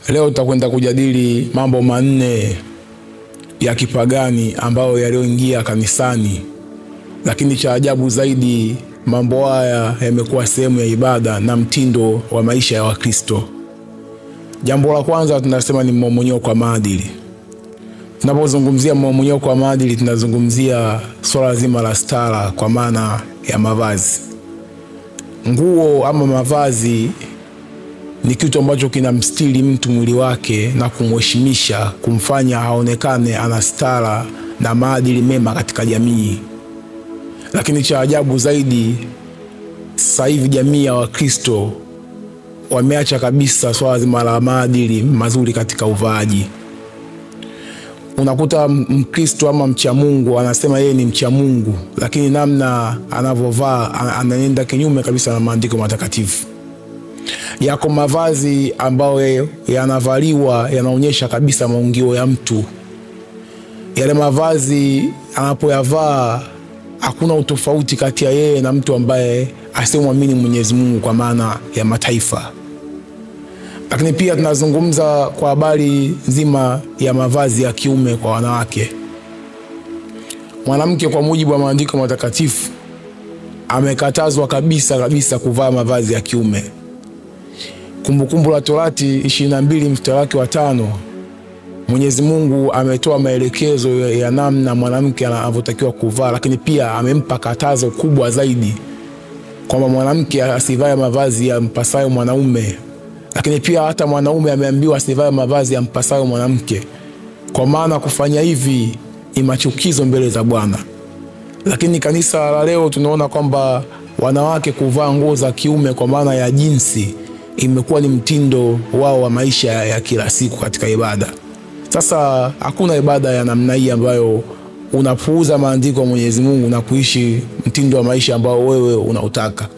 Leo tutakwenda kujadili mambo manne ya kipagani ambayo yaliyoingia kanisani, lakini cha ajabu zaidi, mambo haya yamekuwa sehemu ya ibada na mtindo wa maisha ya Wakristo. Jambo la kwanza tunasema ni mmomonyoko wa maadili. Tunapozungumzia mmomonyoko wa maadili, tunazungumzia swala zima la stara kwa maana ya mavazi. Nguo ama mavazi ni kitu ambacho kinamstiri mtu mwili wake na kumheshimisha, kumfanya aonekane ana stara na maadili mema katika jamii. Lakini cha ajabu zaidi, sasa hivi jamii ya Wakristo wameacha kabisa swala zima la maadili mazuri katika uvaaji. Unakuta Mkristo ama mcha Mungu anasema yeye ni mcha Mungu, lakini namna anavovaa anaenda kinyume kabisa na maandiko matakatifu. Yako mavazi ambayo yanavaliwa yanaonyesha kabisa maungio ya mtu. Yale mavazi anapoyavaa hakuna utofauti kati ya yeye na mtu ambaye asemwamini Mwenyezi Mungu kwa maana ya mataifa. Lakini pia tunazungumza kwa habari nzima ya mavazi ya kiume kwa wanawake. Mwanamke kwa mujibu wa maandiko matakatifu amekatazwa kabisa kuvaa mavazi ya kiume. Kumbukumbu la Torati 22 mstari wake wa 5, Mwenyezi Mungu ametoa maelekezo ya namna mwanamke anavyotakiwa kuvaa, lakini pia amempa katazo kubwa zaidi kwamba mwanamke asivae mavazi ya mpasayo mwanaume, lakini pia hata mwanaume ameambiwa asivae mavazi ya mpasayo mwanamke, kwa maana kufanya hivi ni machukizo mbele za Bwana. Lakini kanisa la leo tunaona kwamba wanawake kuvaa nguo za kiume kwa maana ya jinsi imekuwa ni mtindo wao wa maisha ya kila siku katika ibada. Sasa hakuna ibada ya namna hii ambayo unapuuza maandiko ya Mwenyezi Mungu na kuishi mtindo wa maisha ambao wewe unautaka.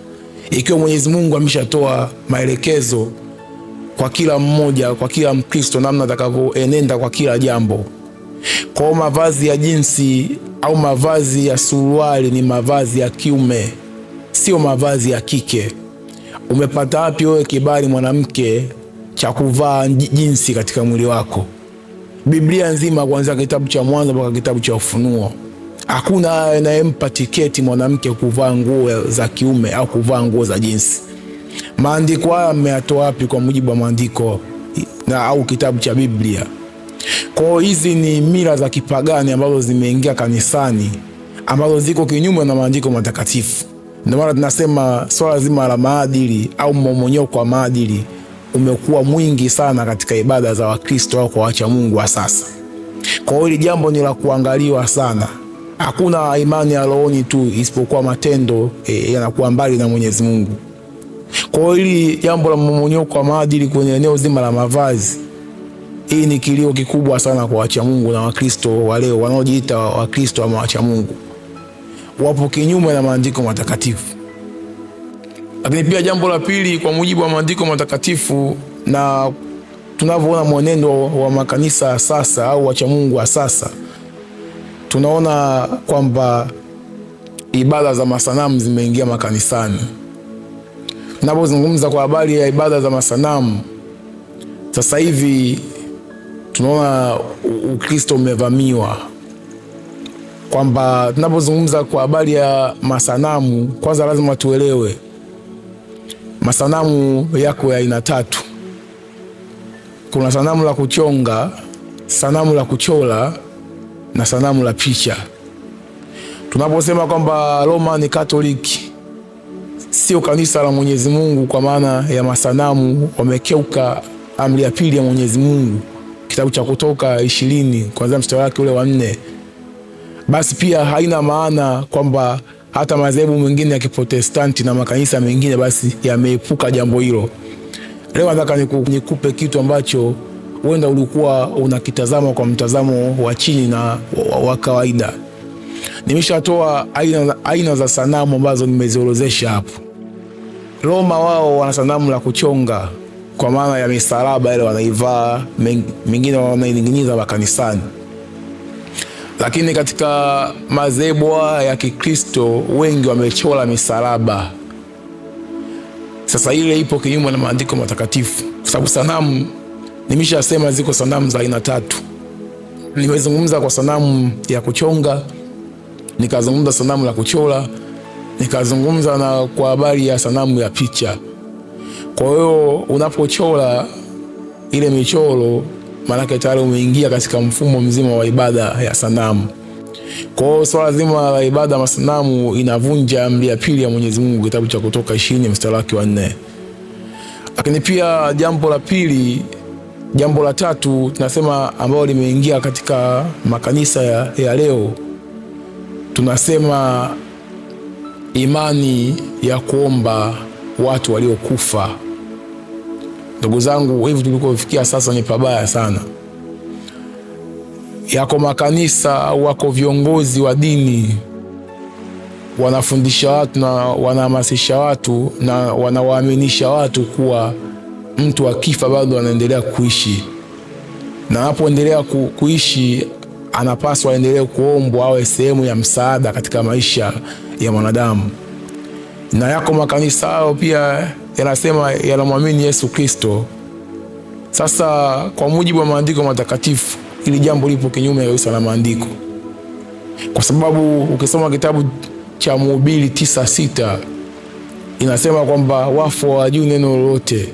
Ikiwa Mwenyezi Mungu ameshatoa maelekezo kwa kila mmoja, kwa kila Mkristo, namna atakavyoenenda kwa kila jambo. Kwa mavazi ya jinsi au mavazi ya suruali ni mavazi ya kiume, sio mavazi ya kike. Umepata wapi wewe kibali mwanamke cha kuvaa jinsi katika mwili wako? Biblia nzima kuanzia kitabu cha Mwanzo mpaka kitabu cha Ufunuo, hakuna anayempa tiketi mwanamke kuvaa nguo za kiume au kuvaa nguo za jinsi. Maandiko haya mmeyatoa wapi kwa mujibu wa maandiko na au kitabu cha Biblia? Kwa hizi ni mila za kipagani ambazo zimeingia kanisani, ambazo ziko kinyume na maandiko matakatifu. Ndio maana tunasema swala zima la maadili au mmomonyoko wa maadili umekuwa mwingi sana katika ibada za Wakristo au kwa wacha Mungu wa sasa. Kwa hiyo hili jambo ni la kuangaliwa sana. Hakuna imani ya rohoni tu, isipokuwa matendo yanakuwa mbali na Mwenyezi Mungu. Kwa hiyo hili jambo la mmomonyoko wa maadili kwenye eneo zima la mavazi, hii ni kilio kikubwa sana kwa wacha Mungu na Wakristo wale wanaojiita Wakristo ama wacha Mungu. Wapo kinyume na maandiko matakatifu. Lakini pia jambo la pili, kwa mujibu wa maandiko matakatifu na tunavyoona mwenendo wa makanisa ya sasa au wacha Mungu wa sasa, tunaona kwamba ibada za masanamu zimeingia makanisani. Tunapozungumza kwa habari ya ibada za masanamu, sasa hivi tunaona Ukristo umevamiwa. Kwamba tunapozungumza kwa habari ya masanamu, kwanza lazima tuelewe masanamu yako ya aina tatu. Kuna sanamu la kuchonga, sanamu la kuchora na sanamu la picha. Tunaposema kwamba Roma ni Katoliki, sio kanisa la Mwenyezi Mungu kwa maana ya masanamu, wamekeuka amri ya pili ya Mwenyezi Mungu, kitabu cha Kutoka 20 kuanzia mstari wake ule wa 4. Basi pia haina maana kwamba hata madhehebu mengine ya Kiprotestanti na makanisa mengine basi yameepuka jambo hilo. Leo nataka nikupe kitu ambacho huenda ulikuwa unakitazama kwa mtazamo wa chini na wa kawaida. Nimeshatoa aina za sanamu ambazo nimeziorozesha hapo. Roma wao wana sanamu la kuchonga kwa maana ya misalaba ile wanaivaa, mengine wanaining'iniza makanisani. Lakini katika madhehebu ya Kikristo wengi wamechora misalaba. Sasa ile ipo kinyume na maandiko matakatifu, kwa sababu sanamu Nimeshasema ziko sanamu za aina tatu. Nimezungumza kwa sanamu ya kuchonga, nikazungumza sanamu la kuchora, nikazungumza na kwa habari ya sanamu ya picha. Kwa hiyo unapochora ile michoro, maana tayari umeingia katika mfumo mzima wa ibada ya sanamu. Kwa hiyo swala zima la ibada masanamu inavunja amri ya pili ya Mwenyezi Mungu, kitabu cha Kutoka 20 mstari wake wa 4. Lakini pia jambo la tatu tunasema ambalo limeingia katika makanisa ya leo, tunasema imani ya kuomba watu waliokufa. Ndugu zangu, hivi tulikofikia sasa ni pabaya sana. Yako makanisa au wako viongozi wa dini wanafundisha watu na wanahamasisha watu na wanawaaminisha watu kuwa mtu akifa bado anaendelea kuishi, na anapoendelea kuishi anapaswa aendelee kuombwa, awe sehemu ya msaada katika maisha ya mwanadamu. Na yako makanisa hao pia yanasema yanamwamini Yesu Kristo. Sasa kwa mujibu wa maandiko matakatifu, ili jambo lipo kinyume kabisa na maandiko, kwa sababu ukisoma kitabu cha Mhubiri 9:6 inasema kwamba wafu hawajui neno lolote,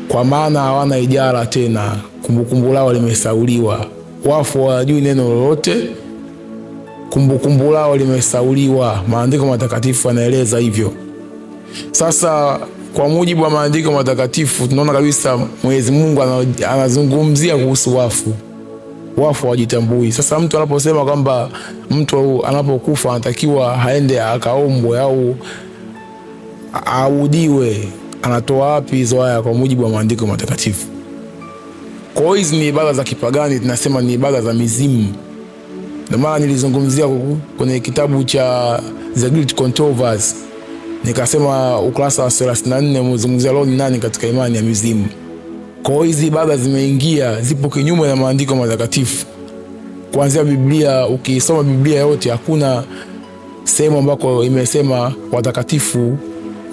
kwa maana hawana ijara tena, kumbukumbu lao limesauliwa. Wafu hawajui neno lolote, kumbukumbu lao limesauliwa. Maandiko matakatifu yanaeleza hivyo. Sasa kwa mujibu wa maandiko matakatifu tunaona kabisa Mwenyezi Mungu anazungumzia kuhusu wafu. Wafu hawajitambui. Sasa mtu anaposema kwamba mtu anapokufa anatakiwa aende akaombwe au audiwe, anatoa wapi hizo aya kwa mujibu wa maandiko matakatifu? Kwa hiyo hizi ni ibada za kipagani, tunasema ni ibada za mizimu. Ndio maana nilizungumzia kwenye kitabu cha The Great Controversy, nikasema ukurasa wa 34 mzungumzia leo ni nani katika imani ya mizimu. Kwa hiyo hizi ibada zimeingia, zipo kinyume na maandiko matakatifu. Kuanzia Biblia, ukisoma Biblia yote hakuna sehemu ambako imesema watakatifu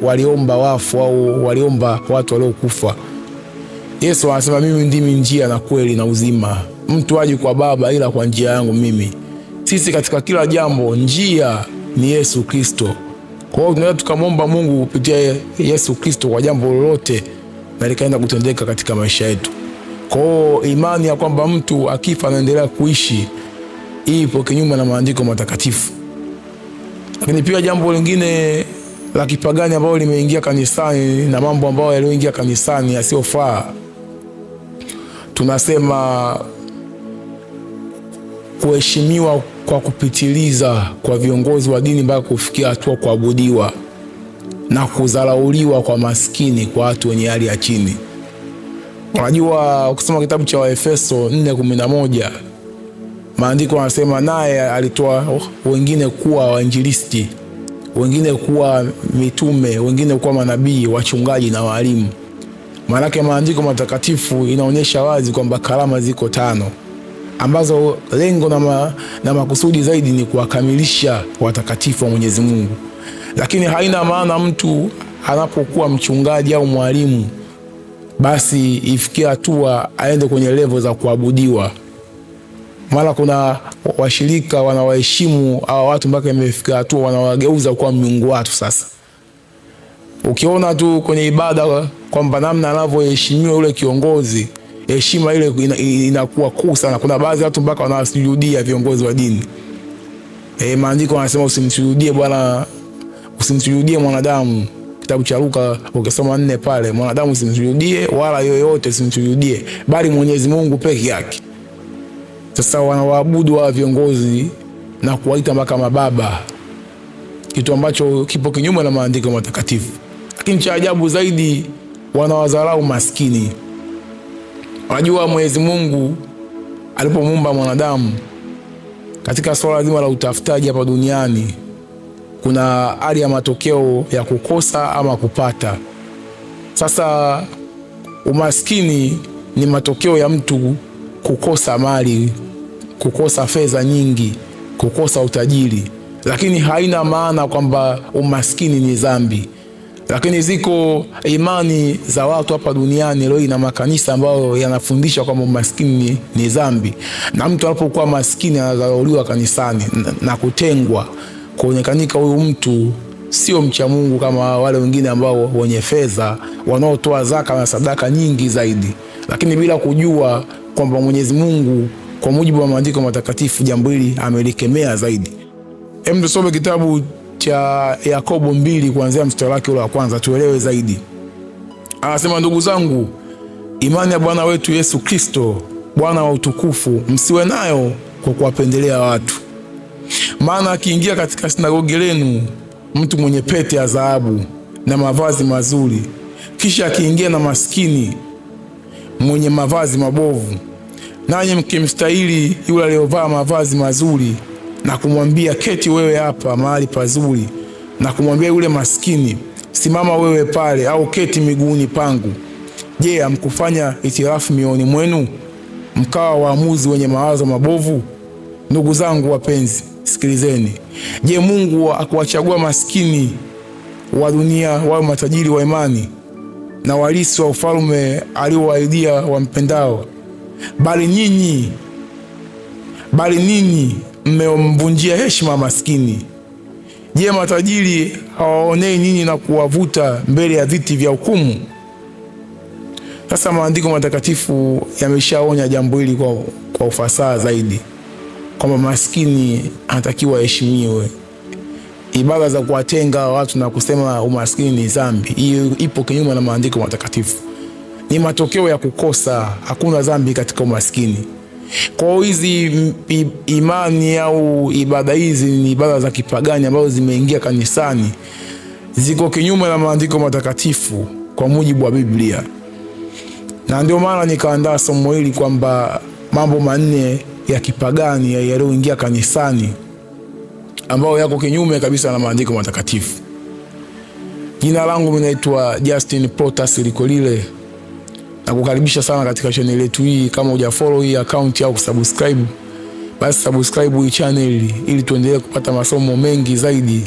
waliomba wafu au waliomba watu waliokufa. Yesu anasema mimi ndimi njia na kweli na uzima, mtu haji kwa Baba ila kwa njia yangu mimi. Sisi katika kila jambo njia ni Yesu Kristo. Kwa hiyo tunaweza tukamwomba Mungu kupitia Yesu Kristo kwa jambo lolote na likaenda kutendeka katika maisha yetu. Kwa hiyo imani ya kwamba mtu akifa anaendelea kuishi ipo kinyume na maandiko matakatifu. Lakini pia jambo lingine la kipagani ambalo limeingia kanisani na mambo ambayo yalioingia kanisani yasiyofaa, tunasema kuheshimiwa kwa kupitiliza kwa viongozi wa dini mpaka kufikia hatua kuabudiwa, na kudharauliwa kwa maskini, kwa watu wenye hali ya chini. Unajua, ukisoma kitabu cha Waefeso 4:11 maandiko yanasema naye alitoa wengine kuwa wainjilisti, wengine kuwa mitume, wengine kuwa manabii, wachungaji na walimu. Maana maandiko matakatifu inaonyesha wazi kwamba karama ziko 5 ambazo lengo na makusudi zaidi ni kuwakamilisha watakatifu wa Mwenyezi Mungu. Lakini haina maana mtu anapokuwa mchungaji au mwalimu basi ifikie hatua aende kwenye level za kuabudiwa. Mara kuna washirika wanawaheshimu hawa watu mpaka imefika hatua wanawageuza kuwa miungu watu. Sasa ukiona tu kwenye ibada kwamba namna anavyoheshimiwa yule kiongozi, heshima ile inakuwa kuu sana. Kuna baadhi ya watu mpaka wanawasujudia viongozi wa dini. Maandiko yanasema usimsujudie Bwana, usimsujudie mwanadamu. Kitabu cha Luka ukisoma 4 pale, mwanadamu usimsujudie wala yoyote usimsujudie, bali Mwenyezi Mungu peke yake. Sasa wanawaabudu wa viongozi na kuwaita mpaka mababa, kitu ambacho kipo kinyume na maandiko matakatifu. Lakini cha ajabu zaidi, wanawadharau maskini. Unajua Mwenyezi Mungu alipomuumba mwanadamu, katika swala zima la utafutaji hapa duniani, kuna hali ya matokeo ya kukosa ama kupata. Sasa umaskini ni matokeo ya mtu kukosa mali, kukosa fedha nyingi, kukosa utajiri. Lakini haina maana kwamba umaskini ni dhambi. Lakini ziko imani za watu hapa duniani leo na makanisa ambayo yanafundisha kwamba umaskini ni dhambi, na mtu anapokuwa maskini anadharauliwa kanisani na kutengwa, kuonekanika huyu mtu sio mcha Mungu kama wale wengine ambao wenye fedha wanaotoa zaka na sadaka nyingi zaidi, lakini bila kujua kwamba Mwenyezi Mungu kwa mujibu wa maandiko matakatifu jambo hili amelikemea zaidi. Hem, tusome kitabu cha Yakobo 2 kuanzia mstari wake wa kwanza tuelewe zaidi. Anasema, ndugu zangu, imani ya Bwana wetu Yesu Kristo, Bwana wa utukufu, msiwe nayo kwa kuwapendelea watu. Maana akiingia katika sinagogi lenu mtu mwenye pete ya dhahabu na mavazi mazuri, kisha akiingia na maskini mwenye mavazi mabovu, nanyi mkimstahili yule aliyovaa mavazi mazuri na kumwambia, keti wewe hapa mahali pazuri, na kumwambia yule maskini, simama wewe pale, au keti miguuni pangu, je, hamkufanya itirafu mioyoni mwenu, mkawa waamuzi wenye mawazo mabovu? Ndugu zangu wapenzi, sikilizeni. Je, Mungu akuwachagua maskini wa dunia wao matajiri wa imani na warisi wa ufalme aliowaahidia wampendao? Bali ninyi mmemvunjia heshima maskini. Je, matajiri hawaonei ninyi na kuwavuta mbele ya viti vya hukumu? Sasa maandiko matakatifu yameshaonya jambo hili kwa ufasaha zaidi, kwamba maskini anatakiwa heshimiwe. Ibada za kuwatenga watu na kusema umaskini ni dhambi, hiyo ipo kinyume na maandiko matakatifu. Ni matokeo ya kukosa, hakuna dhambi katika umaskini. Kwa hizi imani au ibada hizi ni ibada za kipagani ambazo zimeingia kanisani, ziko kinyume na maandiko matakatifu kwa mujibu wa Biblia. Na ndio maana nikaandaa somo hili kwamba mambo manne ya kipagani yaliyoingia kanisani ambao yako kinyume kabisa na maandiko matakatifu. Jina langu naitwa Justin Protas Likolile, na kukaribisha sana katika channel yetu hii. Kama hujafollow hii account au kusubscribe, basi subscribe hii channel ili tuendelee kupata masomo mengi zaidi